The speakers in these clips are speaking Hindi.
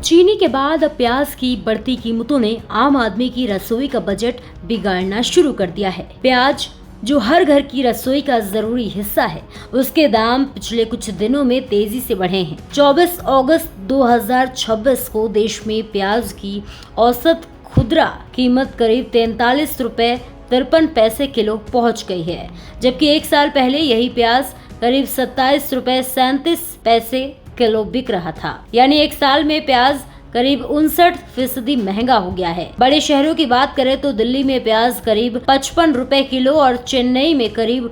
चीनी के बाद अब प्याज की बढ़ती कीमतों ने आम आदमी की रसोई का बजट बिगाड़ना शुरू कर दिया है। प्याज जो हर घर की रसोई का जरूरी हिस्सा है, उसके दाम पिछले कुछ दिनों में तेजी से बढ़े हैं। 24 अगस्त 2026 को देश में प्याज की औसत खुदरा कीमत करीब 43 रुपए 53 पैसे किलो पहुंच गई है, जबकि एक साल पहले यही प्याज करीब 27 रुपए 37 पैसे किलो बिक रहा था। यानी एक साल में प्याज करीब 59% महंगा हो गया है। बड़े शहरों की बात करें तो दिल्ली में प्याज करीब 55 रुपए किलो और चेन्नई में करीब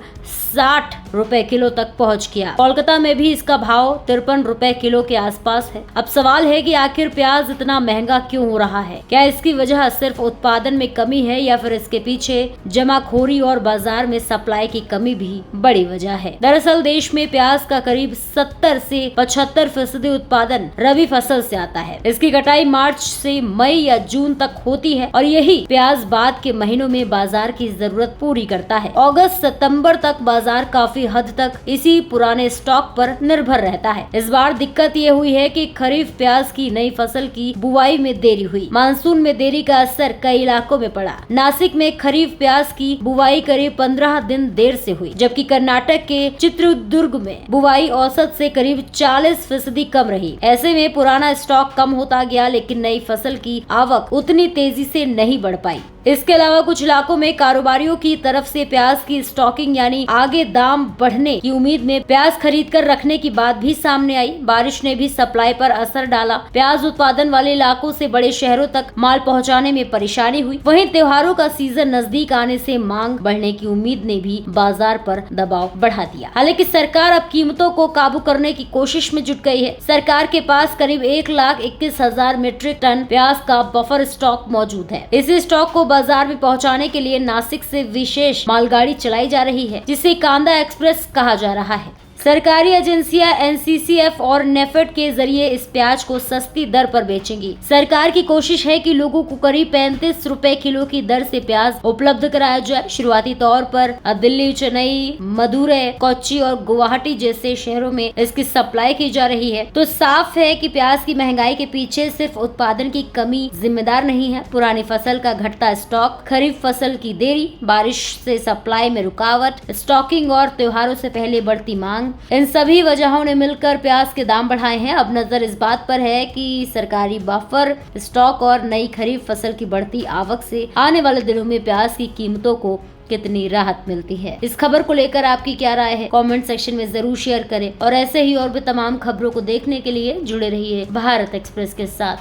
60 रुपए किलो तक पहुंच गया। कोलकाता में भी इसका भाव 53 रुपए किलो के आसपास है। अब सवाल है कि आखिर प्याज इतना महंगा क्यों हो रहा है? क्या इसकी वजह सिर्फ उत्पादन में कमी है या फिर इसके पीछे जमाखोरी और बाजार में सप्लाई की कमी भी बड़ी वजह है? दरअसल देश में प्याज का करीब 70 से 75% उत्पादन रबी फसल से आता है। इसकी कटाई मार्च से मई या जून तक होती है और यही प्याज बाद के महीनों में बाजार की जरूरत पूरी करता है। अगस्त सितंबर तक बाजार काफी हद तक इसी पुराने स्टॉक पर निर्भर रहता है। इस बार दिक्कत ये हुई है कि खरीफ प्याज की नई फसल की बुआई में देरी हुई। मानसून में देरी का असर कई इलाकों में पड़ा। नासिक में खरीफ प्याज की बुआई करीब 15 दिन देर से हुई, जबकि कर्नाटक के चित्रदुर्ग में बुआई औसत से करीब 40% कम रही। ऐसे में पुराना स्टॉक कम होता गया, लेकिन नई फसल की आवक उतनी तेजी से नहीं बढ़ पाई। इसके अलावा कुछ इलाकों में कारोबारियों की तरफ से प्याज की स्टॉकिंग यानी आगे दाम बढ़ने की उम्मीद में प्याज खरीद कर रखने की बात भी सामने आई। बारिश ने भी सप्लाई पर असर डाला। प्याज उत्पादन वाले इलाकों से बड़े शहरों तक माल पहुंचाने में परेशानी हुई। वहीं त्योहारों का सीजन नजदीक आने से मांग बढ़ने की उम्मीद ने भी बाजार पर दबाव बढ़ा दिया। हालांकि सरकार अब कीमतों को काबू करने की कोशिश में जुट गई है। सरकार के पास करीब 1,21,000 मीट्रिक टन प्याज का बफर स्टॉक मौजूद है। इसी स्टॉक को बाजार में पहुंचाने के लिए नासिक से विशेष मालगाड़ी चलाई जा रही है, जिसे कांदा एक्सप्रेस कहा जा रहा है। सरकारी एजेंसियां एनसीसीएफ और नेफेड के जरिए इस प्याज को सस्ती दर पर बेचेंगी। सरकार की कोशिश है कि लोगों को करीब 35 रुपए किलो की दर से प्याज उपलब्ध कराया जाए। शुरुआती तौर पर दिल्ली, चेन्नई, मदुरै, कोच्चि और गुवाहाटी जैसे शहरों में इसकी सप्लाई की जा रही है। तो साफ है कि प्याज की महंगाई के पीछे सिर्फ उत्पादन की कमी जिम्मेदार नहीं है। पुरानी फसल का घटता स्टॉक, खरीफ फसल की देरी, बारिश से सप्लाई में रुकावट, स्टॉकिंग और त्योहारों से पहले बढ़ती मांग, इन सभी वजहों ने मिलकर प्याज के दाम बढ़ाए हैं। अब नजर इस बात पर है कि सरकारी बफर स्टॉक और नई खरीफ फसल की बढ़ती आवक से आने वाले दिनों में प्याज की कीमतों को कितनी राहत मिलती है। इस खबर को लेकर आपकी क्या राय है? कमेंट सेक्शन में जरूर शेयर करें और ऐसे ही और भी तमाम खबरों को देखने के लिए जुड़े रहिए भारत एक्सप्रेस के साथ।